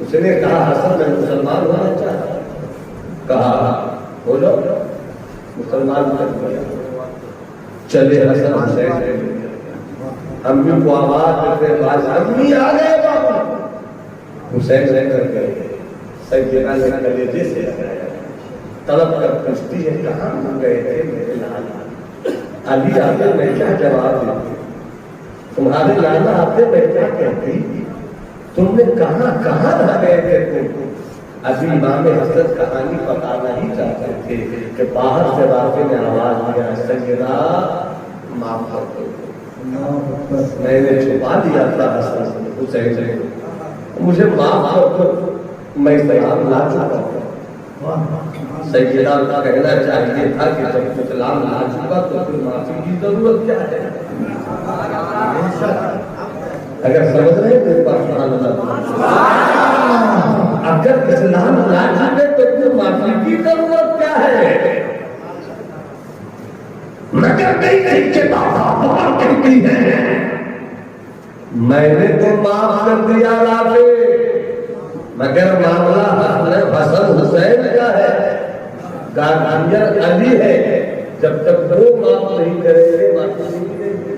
اس نے کہا حسن میں مسلمان ہونا چاہتا ہوں. کہا بولو مسلمان چلے حسن حسین امی کو آواز دیتے باز امی آ گئے بابو. حسین رہ کر گئے سیدنا نے کلیجے سے لگایا طلب کر پوچھتی ہے کہاں ہو گئے تھے میرے لالا. علی آتے میں کیا جواب دیتی تمہارے لالا آتے میں کیا کہتی تم نے کہاں کہاں رہ گئے تھے تم. ابھی امام حسن کہانی بتانا ہی چاہتے تھے کہ باہر سے راتے نے آواز دیا سیدنا معاف کر دو. میں نے چھپا دیا تھا حسن حسین سے مجھے معاف کر دو میں سلام لا چکا ہوں. سیدنا کا کہنا چاہیے تھا کہ جب سلام لا چکا تو پھر معافی کی ضرورت کیا ہے. اگر سمجھ رہے میرے پاس اگر اسلام لا چکے تو پھر معافی کی ضرورت کیا ہے. مگر نہیں کہ بات کہتی ہے میں نے تو معاف کر دیا لاتے مگر معاملہ حسن حسین کا ہے گارڈین علی ہے. جب تک وہ معاف نہیں کریں گے معافی نہیں دیں گے.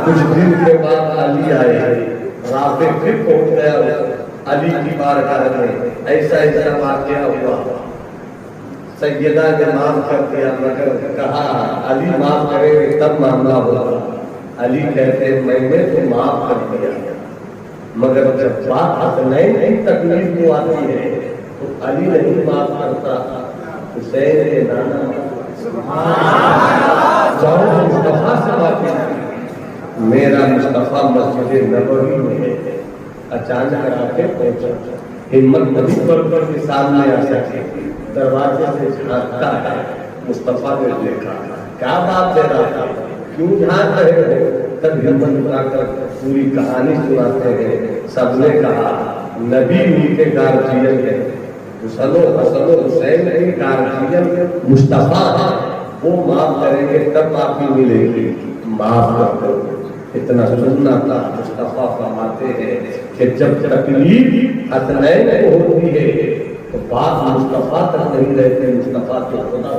کچھ دن کے بعد علی آئے رافع پھر پہنچ گیا علی کی بارگاہ میں. ایسا ایسا واقعہ ہوا سیدہ نے معاف کر دیا مگر کہا علی معاف کرے گے تب معاملہ ہوگا. علی کہتے ہیں میں نے تو معاف کر دیا مگر جب بات نئی نئی تکلیف کو آتی ہے تو علی نہیں معاف کرتا. حسین کے نانا جاؤ مصطفیٰ سے معافی. میرا مصطفیٰ مسجد نبوی میں ہے. اچانک آتے پہنچا ہمت نہیں پر کے سامنے آ سکے دروازے سے جھانکتا ہے. مصطفیٰ نے دیکھا کیا بات دے رہا تھا کیوں جھانک رہے ہو. تب ہمت اٹھا کر پوری کہانی سناتے ہیں. سب نے کہا نبی ان کے گارجین ہے حسن و حسین کے گارجین مصطفیٰ ہے وہ معاف کریں گے تب معافی ملے گی. معاف کر دو. اتنا سننا تھا. مصطفیٰ فرماتے ہیں کہ جب تکلیف حسنین کو ہوتی ہے تو بات مصطفیٰ تک نہیں رہتے مصطفیٰ کے خدا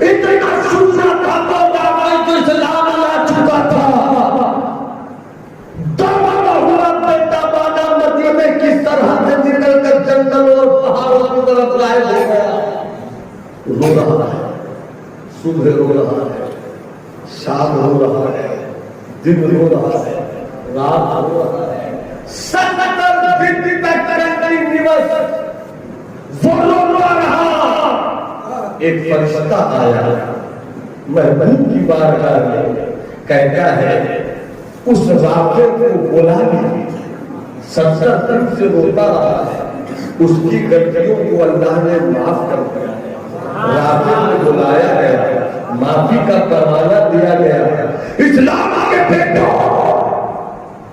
اتنا سننا تھا تو اسلام لا چکا تھا. کس طرح سے نکل کر جنگل اور پہاڑوں کی طرف غائب ہو گیا. رو رہا ہے صبح رو رہا ہے شام رو رہا ہے دن رو رہا ہے رات رو رہا ہے. 70 دن تک وہ رو رہا. ایک فرشتہ آیا محبوب کی بارگاہ میں کہتا ہے اس راقے کو بلا لیجیے. 70 دن سے روتا رہا ہے. اس کی غلطیوں کو اللہ نے معاف کر دیا. راقے کو بلایا گیا معافی کا پروانہ دیا گیا. اسلام کے بیٹوں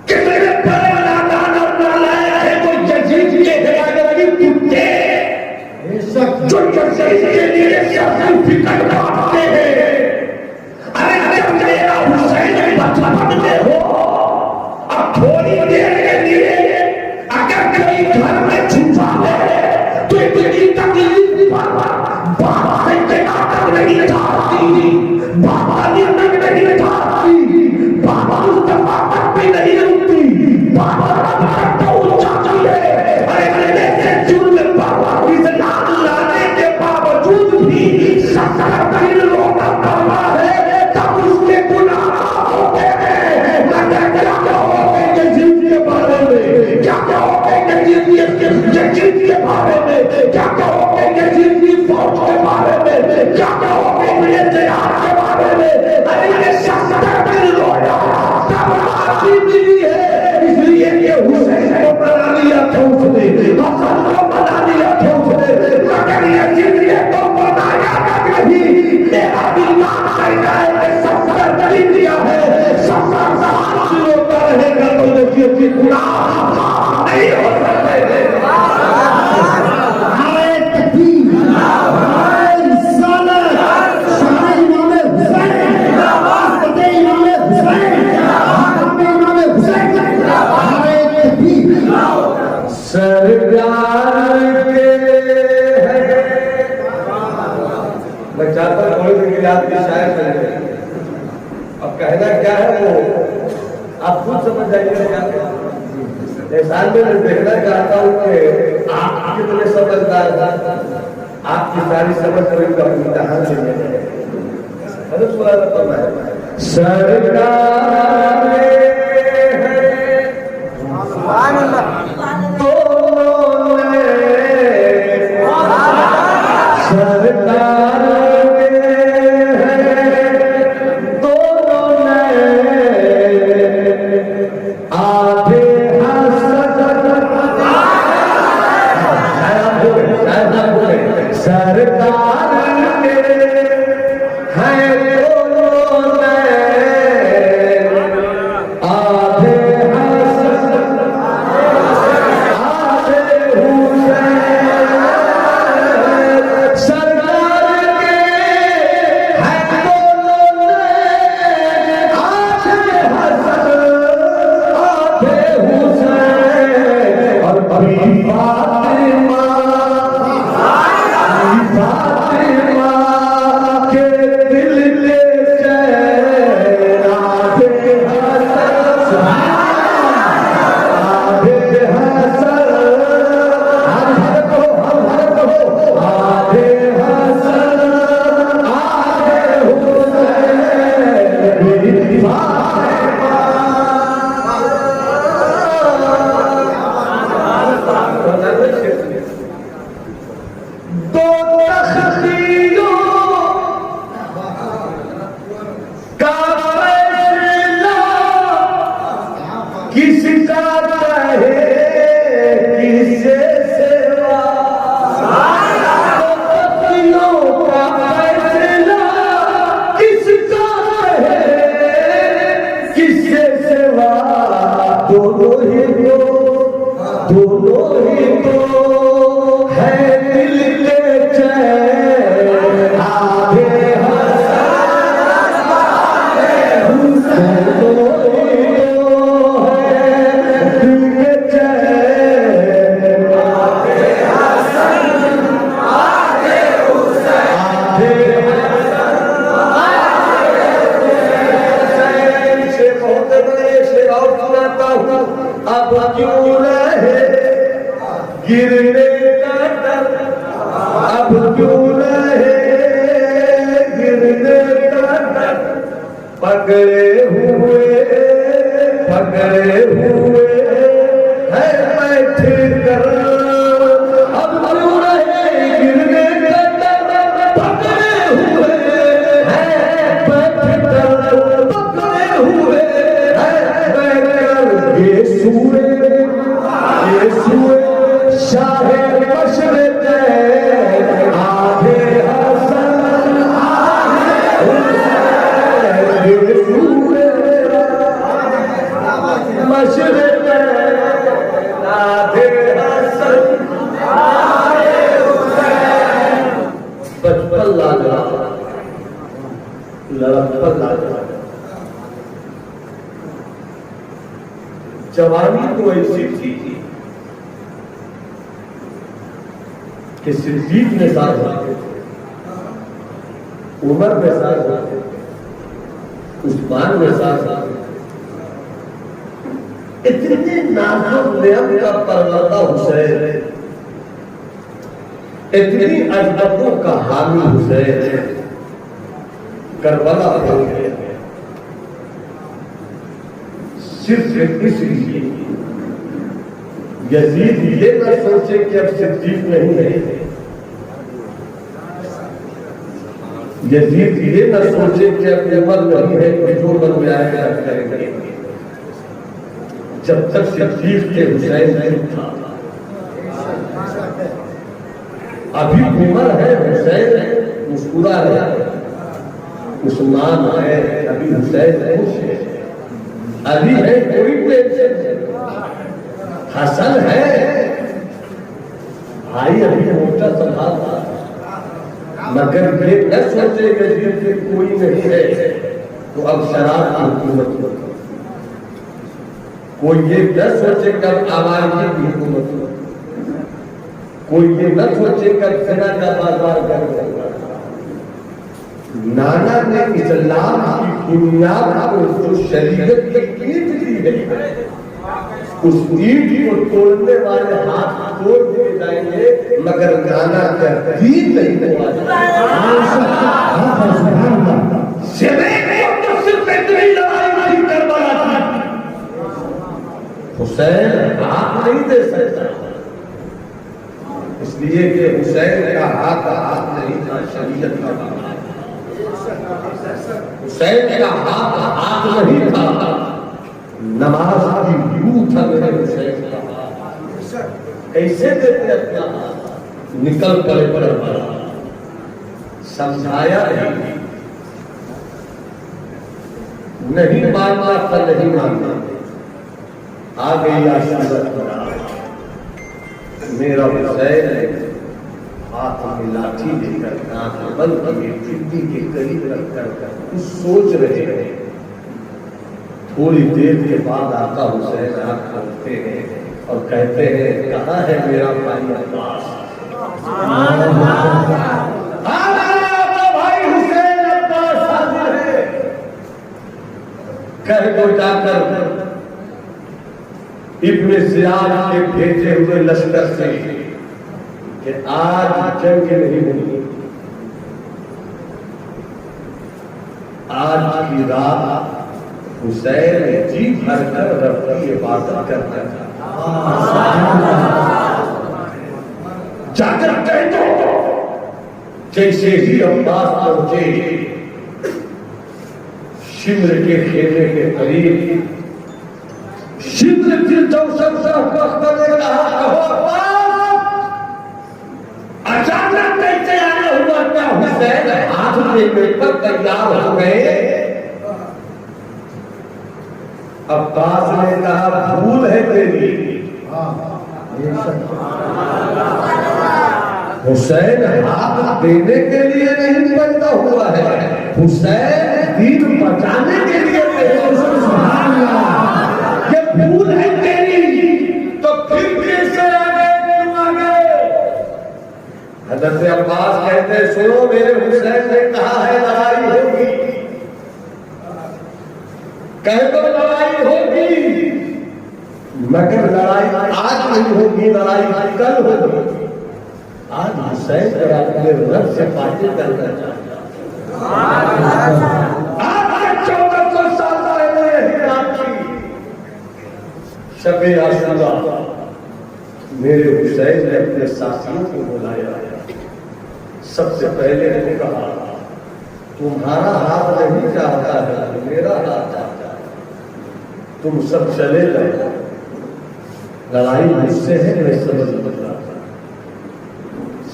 کتنے بڑے نادان اور نالائق ہے کوئی جزید کے ہدایتی کتے جو جزید کے لیے سر فکر بانٹتے ہیں. ارے جب میرا حسین بچپن میں ہو اب تھوڑی دیر کے لیے اگر کوئی گھر میں چھپا ہے تو اتنی تکلیف بابا سے جناب نہیں جاتی بابا نمک نہیں جاتی بابا مصطفیٰ تک بھی نہیں رکتی. بابا تک پہنچ جاتی ہے. ارے میرے سے جرم بابا اسلام لانے کے باوجود بھی 70 دن روتا کرنا ہے تب اس کے گناہ ہوتے ہیں. مگر کیا کہو گے جن کے بارے میں کیا کہو گے جن کے بارے میں کیا کہو گے جن کی فوج کے بارے میں کیا کہو گے میرے تیار کے بارے میں. ارے یہ 70 دن رویا تب معافی ملی ہے. اس لیے کہ حسین کو بنا لیا تھا اس نے حسن کو بنا لیا تھا اس نے مگر یہ زندگی کو بنایا نہ کہیں. میرا بھی نام کہتا ہے کہ 70 دن دیا ہے 70 سال سے روتا رہے گا تو نصیحت کی گناہ نہیں ہو سکتے. تکبیر، نعرہ رسالت، شان امام حسین. کے شاعر بن گئے. اب کہنا کیا ہے وہ آپ خود سمجھ جائیے کیا احسان میں دیکھنا چاہتا ہوں کہ آپ کتنے سمجھدار تھا. آپ کی ساری سمجھ کوئی کا امتحان لینے ہے. سرکار جوانی تو ایسی تھی کہ صدیق میں ساتھ ہوتے تھے, عمر میں ساتھ ہوتے تھے, عثمان میں ساتھ ہوتے تھے. اتنے نازک نعمت کا پروردہ حسین, اتنی عظمتوں کا حامی حسین کربلا ہو گیا. صرف اس لیے یزید یہ نہ سوچے کہ اب صدیق نہیں ہے, یزید یہ نہ سوچے کہ اب عمر نہیں ہے کہ جو بن گیا ہے کریں گے. جب تک صدیق کے حسین نہیں تھا, ابھی عمر ہے, حسین ہے, مسکرا رہا ہے, عثمان ہے, ابھی حسین ہے, علی ہے, کوئی ٹینشن ہے, حسن ہے, بھائی ابھی موٹا سنبھالتا, مگر یہ نہ سوچے کہ کوئی نہیں ہے تو اب شراب کی حکومت ہو, کوئی یہ نہ سوچے کہ اب آوارگی کی حکومت ہو, کوئی یہ نہ سوچے کہ زنا کا بازار کر ہوگا. نانا نے اسلام کی بنیاد کو جو شریعت کی اینٹ دی ہے اس اینٹ کو توڑنے والے ہاتھ توڑ دیے جائیں گے مگر نانا کا دین نہیں ہوا حسین ہاتھ نہیں دے سکتا اس لیے کہ حسین کا ہاتھ نہیں تھا شریعت کا حسین کا ہاتھ نہیں تھا نماز کی یوں تھا میرے حسین کا کیسے دیتے اپنا نکل پڑے پڑے سمجھایا نہیں ماننا تھا نہیں ماننا آ گئی آشیرت میرا حسین ہاتھ میں لاٹھی لے کر آنکھ بند کیے چٹی کے قریب رکھ کر کچھ سوچ رہے ہیں تھوڑی دیر کے بعد آقا حسین آنکھ کھولتے ہیں اور کہتے ہیں کہاں ہے میرا بھائی عباس بھائی حسین عباس حاضر ہے کہہ دو جا کر ابن زیاد کے بھیجے ہوئے لشکر سے کہ آج جنگ نہیں ہوئی آج کی رات حسین جی بھر کر رب کی عبادت کرتا تھا جا کر کہہ دو جیسے ہی عباس پہنچے شمر کے خیمے کے قریب شمر کی جوشن سے اخبر نے کہا کہو عباس اچانک کیسے آیا ہوا کیا حسین ہاتھ میں مل کر تیار ہو گئے عباس نے کہا بھول ہے تیری حسین ہاتھ دینے کے لیے نہیں پیدا ہوا ہے حسین دین بچانے کے لیے یہ بھول ہے تیری تو پھر کیسے آگے کیوں آگے حضرت عباس کہتے سنو میرے حسین نے کہا ہے لڑائی ہوگی کہہ دو لڑائی ہوگی مگر لڑائی آج نہیں ہوگی لڑائی کل ہوگی آج حسین پر اپنے رب سے باتیں کرنا چاہتا آج 1400 سال پہلے یہی رات کی شب عاشورہ میرے حسین نے اپنے ساتھیوں کو بلایا سب سے پہلے نے کہا تمہارا ہاتھ نہیں چاہتا ہے میرا ہاتھ چاہتا ہے تم سب چلے جاؤ لڑائی مجھ سے ہے میں سمجھ رہا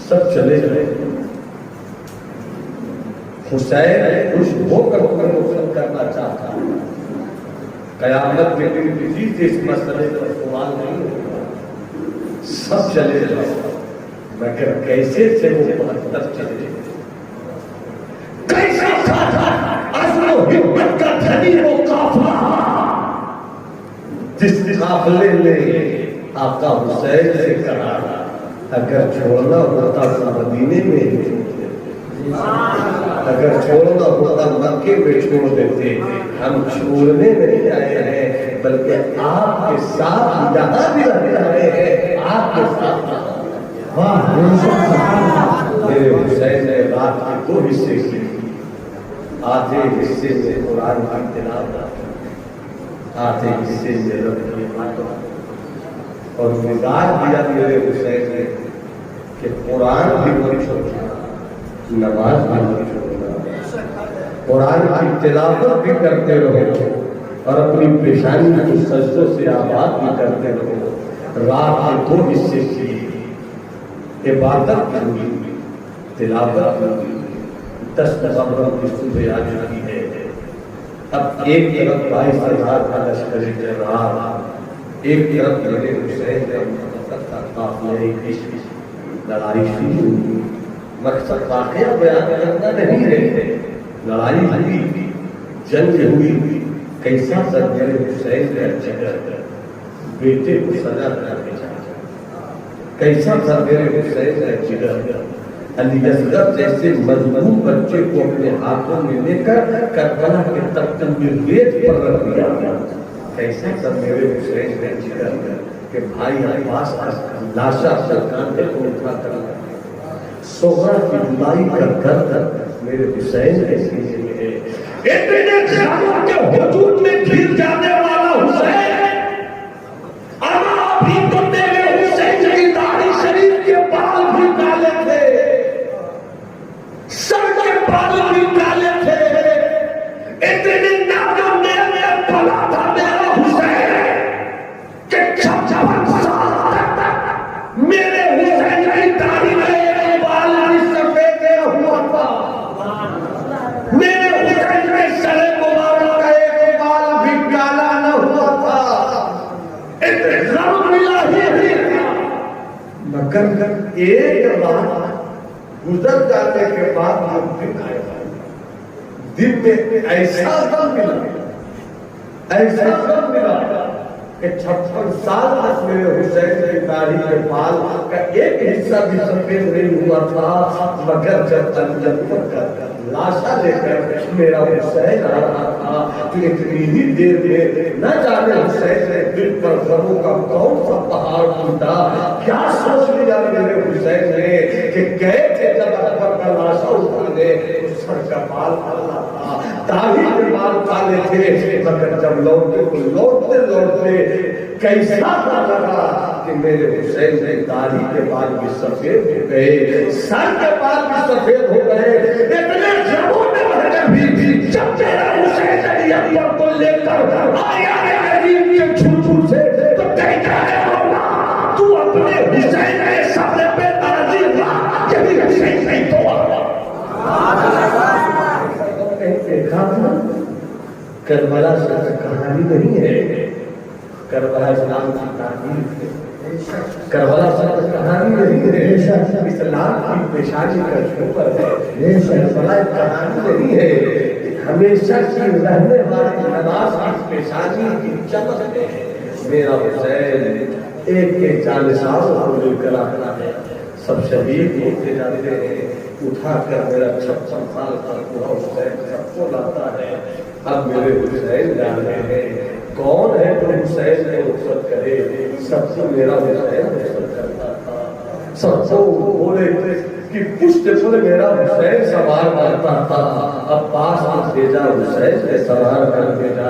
سب چلے گئے حسین خوش ہو کر تمہیں روشن کرنا چاہتا قیامت کے دن کسی سے اس مسئلے پر سوال نہیں ہوگا سب چلے جاؤ مگر کیسے سے وہ 72 چلے کیسا تھا عزم و ہمت کا دھنی وہ قافلہ جس قافلے نے آقا حسین سے کہا اگر چھوڑنا ہوتا تو مدینے میں ہی چھوڑ دیتے اگر چھوڑنا ہوتا مکے میں چھوڑ دیتے ہم چھوڑنے نہیں آئے ہیں بلکہ آپ کے ساتھ یہاں بھی رہنے آئے ہیں آپ کے ساتھ میرے حسین نے رات کے 2 حصے کی آدھے حصے میں قرآن کی تلاوت آدھے حصے میں رب کی عبادت اور مزاج دیا میرے حسین نے کہ قرآن بھی مت چھوڑنا نماز بھی مت چھوڑنا قرآن کی تلاوت بھی کرتے رہو اور اپنی پیشانی کو سجدوں سے آباد بھی کرتے رہو رات کے 2 حصے کی عبادت ہوئی تلاوت ہوئی 10 محرم کی صبح آ چکی ہے اب ایک طرف 22,000 کا لشکر جرار ایک طرف میرے حسین نے قافلے کی لڑائی شروع ہوئی مقصد واقعہ بیان کرنا نہیں رہتے لڑائی ہوئی جنگ ہوئی کیسا سر میرے حسین نے جگر بیٹے کو سزا کر کے کیسا سر میرے حسین نے جگر علی اصغر جیسے مظلوم بچے کو اپنے ہاتھوں میں لے کر کربلا کے تخت میں ریت پر رکھ دیا گیا. کیسے تب میرے حسین نے جگر کہ بھائی عباس لاشا سے کاندھے کو اٹھا کر سغرا کی جدائی کا درد میرے حسین کے سینے میں ہے. اتنے خانوں کے ہجوم میں گر جانے والا حسین ابھی تو میرے حسین کی داڑھی شریف کے بال بھی کالے تھے, سر کے بال بھی کالے تھے. اتنے ناکام میرے پلا تھا میرا حسین کہ 56 سال تک میرے حسین کی داڑھی میں بال بھی سفید ہوا تھا. میرے حسین میں سر مبارک کا ایک بال بھی کالا نہ ہوا تھا. اتنے غم ملا ہی مگر ایک بار گزر جانے کے بعد ہم دن آئے, دن میں ایسا غم ملا, ایسا غم ملا کہ 56 سال تک میرے حسین کی داڑھی کے بال کا ایک حصہ بھی سفید نہیں ہوا تھا. مگر جب جنت کا لاشا لے کر میرا حسین آ رہا تھا تو اتنی ہی دیر میں نہ جانے حسین نے دل پر غموں کا کون سا پہاڑ ٹوٹا. کیا سوچ لیا میرے حسین نے کہ گئے تھے جب اکبر کا لاشا اٹھانے, سر کا بال کالا تھا, داڑھی کے بال کالے تھے. مگر جب لوٹتے کیسا لگا کہ میرے حسین نے داڑھی کے بال بھی سفید ہو گئے, سر کے بال بھی سفید ہو گئے. اتنے جبوں میں بھی جب تیرا حسین علی اکبر کو لے کر آیا علی کے چھوٹ سے تو کہتا ہے مولا تو اپنے حسین کے سامنے پہ ناراضی ہوا کہ بھی حسین نہیں تو دیکھا تھا. کربلا سے کہانی نہیں ہے, کربلا اسلام کی تعلیم ہے. کربلا سے کہانی نہیں ہے, اسلام کی پیشانی کا شکر ہے. کربلا کہانی نہیں ہے, ہمیشہ کی رہنے والی نماز کی پیشانی کی چمک ہے. میرا حسین ایک جانشاز کو لے کر آتا ہے, سب شہید ہوتے جاتے ہیں. اٹھا کر میرا 56 سال کا پورا حسین سب کو لاتا ہے. اب میرے حسین جان رہے ہیں کون ہے جو حسین کو رخصت کرے. سب سے میرا حسین رخصت کرتا تھا. سب کو بولے کہ پشت پر میرا حسین سوار کرتا تھا. عباس کو بھیجا حسین نے سوار کر بھیجا,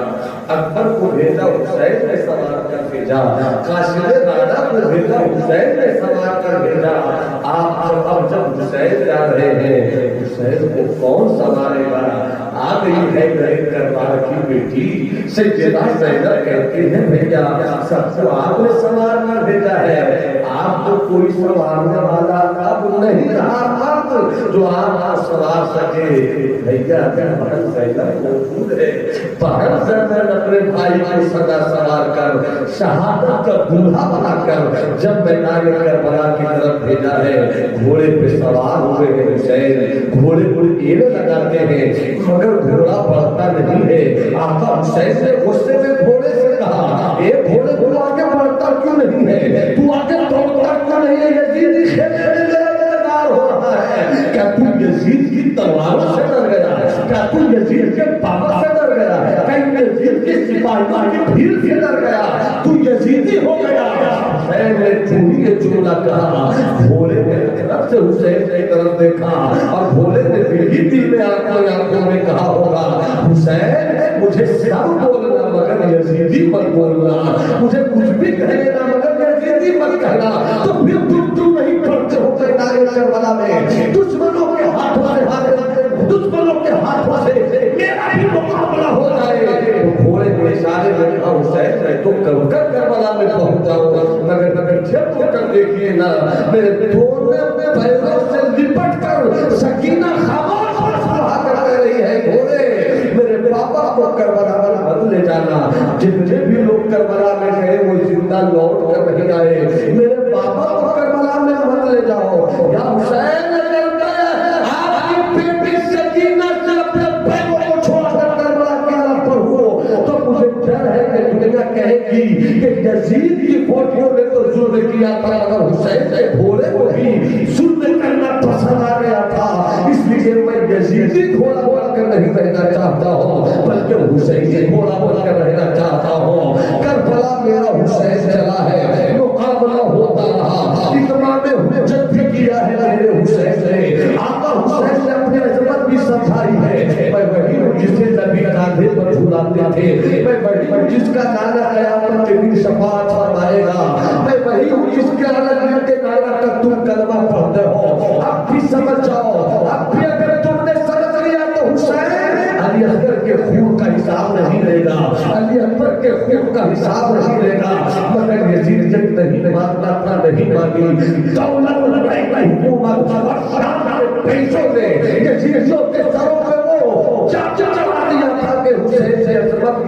اکبر کو بھیجا حسین نے سوار کر بھیجا, قاسم دادا کو بھیجا حسین نے سوار کر بھیجا. آپ اب جب حسین جا رہے ہیں حسین کو کون سوارے گا. آ گئی ہے گھر کربلا کی بیٹی سیدہ زینب کہتی ہے بھیا سب کو آپ نے سوار کر بھیجا ہے, آپ تو کوئی سوارنے والا اب نہیں رہا جو آپ سوار سکے. بھیا بہن زینب موجود ہے, بہن زینب اپنے بھائی کو سدا سوار کر شہادت کا دولہا بنا کر جب میدان کربلا کی طرف بھیجا ہے. گھوڑے پہ سوار ہوئے ہیں حسین, گھوڑے پر ایڑے لگاتے ہیں مگر گھوڑا بڑھتا نہیں ہے. آقا حسین نے غصے میں گھوڑے سے کہا اے گھوڑے تو آگے بڑھتا کیوں نہیں ہے, تو آگے دوڑتا کیوں نہیں ہے. یزید خیمے میں انتظار ہو رہا ہے. کیا تو یزید کی تلواروں سے ڈر گیا, کیا تو یزید کے پاپا سے ڈر گیا, کیا یزید کے سپاہیوں کی بھیڑ سے ڈر گیا, تو یزیدی ہو گیا. حسین نے چوری کے جملہ کہا. گھوڑے نے طرف سے حسین کی طرف دیکھا اور گھوڑے نے پھر ہی دل میں آنکھوں میں کہا ہوگا حسین مجھے سب بولنا مگر یزیدی مت بولنا, مجھے کچھ بھی کہنا مگر یزیدی مت کہنا. تو پھر تم نہیں پڑھتے ہو میدان کربلا میں دشمنوں کے ہاتھوں سے میرا بھی مقابلہ ہو جائے. گھوڑے کے اشارے میں کہا حسین میں تو کربلا میں پہنچ جاؤں مگر جب تو کر دیکھیے نا میرے دونوں اپنے بھائیوں سے لپٹ کر سکینہ خاموش بہا کر کہہ رہی ہے گھوڑے میرے پاپا کو کربلا میں مت لے جانا. جتنے بھی لوگ کربلا میں گئے وہ زندہ لوٹ کر نہیں آئے. میرے پاپا کو کربلا میں مت لے جاؤ. یا حسین آپ کی بیٹی سکینہ سے اپنے بھائیوں کو چھوڑ کر کربلا کی طرف پر ہو تو مجھے ڈر ہے کہ دنیا کہے گی کہ یزید کی فوجیوں نے تو ظلم کیا تھا مگر حسین کے گھوڑے کو بھی ظلم کرنا پسند آ بن کر نہیں رہنا چاہتا ہوں بلکہ حسین کے گھوڑا بن کر رہنا چاہتا ہوں. کربلا میرا حسین چلا ہے, مقابلہ ہوتا رہا, اتمام حجت بھی کیا ہے میرے حسین نے. آقا حسین نے اپنی عظمت بھی سمجھائی ہے. میں وہی ہوں جسے نبی کاندھے پر جھلاتے تھے, میں وہی ہوں جس کا نانا قیامت کے دن شفاعت فرمائے گا, میں وہی ہوں جس کے نانا کے نانا تک تم کلمہ پڑھتے ہو. اب بھی سمجھ جاؤ, اب بھی اگر تم نے سمجھ لیا تو حسین علی اکبر کے خون کا حساب نہیں لے گا, علی اکبر کے خون کا حساب نہیں لے گا. مگر یزید جب نہیں ماننا تھا نہیں مانی, دولت لڑائی کا حکومت اور شان کے پیسوں سے یزیدیوں کے سروں پہ وہ چاچا